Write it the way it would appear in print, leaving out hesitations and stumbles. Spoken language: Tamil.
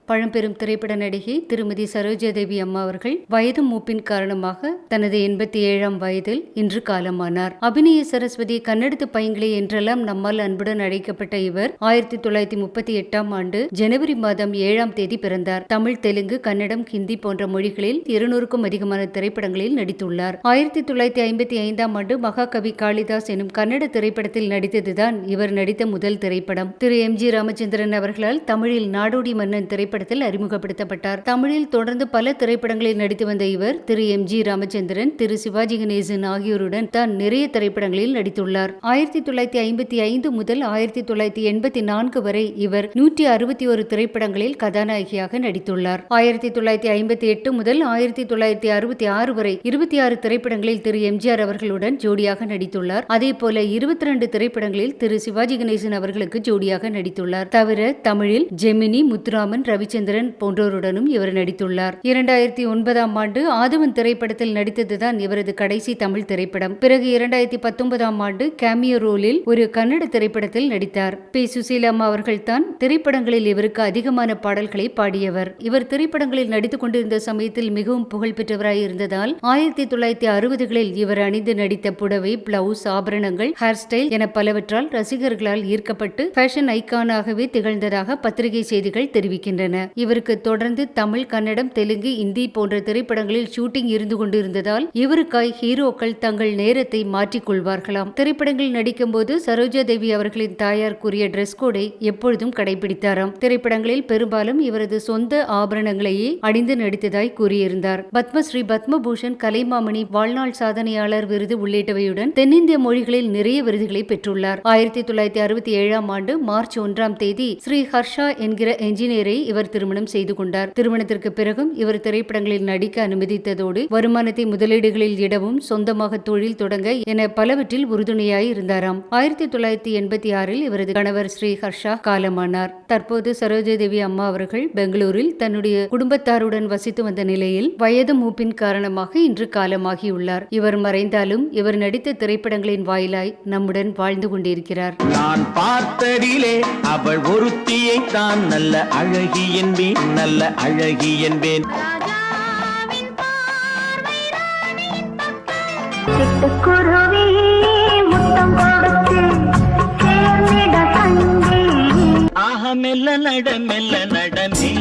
பழம்பெரும் திரைப்பட நடிகை திருமதி சரோஜாதேவி அம்மா அவர்கள் வயது மூப்பின் காரணமாக தனது 87ஆம் வயதில் இன்று காலமானார். அபிநய சரஸ்வதி, கன்னடத்து பைங்கிளி என்றெல்லாம் நம்மால் அன்புடன் அழைக்கப்பட்ட இவர் 1938ஆம் ஆண்டு ஜனவரி மாதம் 7ஆம் தேதி பிறந்தார். தமிழ், தெலுங்கு, கன்னடம், ஹிந்தி போன்ற மொழிகளில் 200க்கும் அதிகமான திரைப்படங்களில் நடித்துள்ளார். 1955ஆம் ஆண்டு மகாகவி காளிதாஸ் எனும் கன்னட திரைப்படத்தில் நடித்ததுதான் இவர் நடித்த முதல் திரைப்படம். திரு எம்.ஜி. ராமச்சந்திரன் அவர்களால் தமிழில் நாடோடி மன்னன் திரைப்படத்தில் அறிமுகப்படுத்தப்பட்டார். தமிழில் தொடர்ந்து பல திரைப்படங்களில் நடித்து வந்த இவர் திரு எம்.ஜி. ராமச்சந்திரன், திரு சிவாஜி கணேசன் ஆகியோருடன் தான் நிறைய திரைப்படங்களில் நடித்துள்ளார். 1955 முதல் 1984 வரை இவர் 161 திரைப்படங்களில் கதாநாயகியாக நடித்துள்ளார். 1958 முதல் 1966 வரை 26 திரைப்படங்களில் திரு எம்.ஜி.ஆர். அவர்களுடன் ஜோடியாக நடித்துள்ளார். அதேபோல 22 திரைப்படங்களில் திரு சிவாஜி கணேசன் அவர்களுக்கு ஜோடியாக நடித்துள்ளார். தவிர தமிழில் ஜெமினி, முத்துராமன், ரவிச்சந்திரன் போன்றோருடனும் இவர் நடித்துள்ளார். 2009ஆம் ஆண்டு ஆதவன் திரைப்படத்தில் நடித்ததுதான் இவரது கடைசி தமிழ் திரைப்படம். பிறகு 2019ஆம் ஆண்டு கேமியோ ரோலில் ஒரு கன்னட திரைப்படத்தில் நடித்தார். பி. சுசீலாம்மா அவர்கள் தான் திரைப்படங்களில் இவருக்கு அதிகமான பாடல்களை பாடியவர். இவர் திரைப்படங்களில் நடித்துக் கொண்டிருந்த சமயத்தில் மிகவும் புகழ் பெற்றவராய் இருந்ததால் 1960களில் இவர் அணிந்து நடித்த புடவை, பிளவுஸ், ஆபரணங்கள், ஹேர் ஸ்டைல் என பலவற்றால் ரசிகர்களால் ஈர்க்கப்பட்டு ஃபேஷன் ஐகானாகவே திகழ்ந்ததாக பத்திரிகை செய்திகள் தெரிவிக்கின்றன. இவருக்கு தொடர்ந்து தமிழ், கன்னடம், தெலுங்கு, இந்தி போன்ற திரைப்படங்களில் ஷூட்டிங் இருந்து கொண்டிருந்ததால் இவருக்காய் ஹீரோக்கள் தங்கள் நேரத்தை மாற்றிக் கொள்வார்களாம். திரைப்படங்களில் நடிக்கும் போது சரோஜாதேவி அவர்களின் தாயார் கூறிய டிரெஸ் கோடை எப்பொழுதும் கடைபிடித்தாராம். திரைப்படங்களில் பெரும்பாலும் இவரது சொந்த ஆபரணங்களையே அணிந்து நடித்ததாய் கூறியிருந்தார். பத்மஸ்ரீ, பத்மபூஷன், கலைமாமணி, வாழ்நாள் சாதனையாளர் விருது உள்ளிட்டவையுடன் தென்னிந்திய மொழிகளில் நிறைய விருதுகளை பெற்றுள்ளார். 1967ஆம் ஆண்டு மார்ச் 1ஆம் தேதி ஸ்ரீ ஹர்ஷா என்கிற என்ஜினியரை இவர் திருமணம் செய்து கொண்டார். திருமணத்திற்கு பிறகும் இவர் திரைப்படங்களில் நடிக்க அனுமதித்ததோடு வருமானத்தை முதலீடுகளில் இடவும், சொந்தமாக தொழில் தொடங்க என பலவற்றில் உறுதுணையாய் இருந்தாராம். 1986இல் இவரது கணவர் ஸ்ரீ ஹர்ஷா காலமானார். தற்போது சரோஜாதேவி அம்மா அவர்கள் பெங்களூரில் தன்னுடைய குடும்பத்தாருடன் வசித்து வந்த நிலையில் வயது மூப்பின் காரணமாக இன்று காலமாகியுள்ளார். இவர் மறைந்தாலும் இவர் நடித்த திரைப்படங்களின் வாயிலாய் நம்முடன் வாழ்ந்து கொண்டிருக்கிறார். நான் பார்த்ததிலே அவள் ஒருத்தியை தான் நல்ல அழகி என்பேன், நல்ல அழகி என்பேன். ஆக மெல்ல நட, மெல்ல நடமே.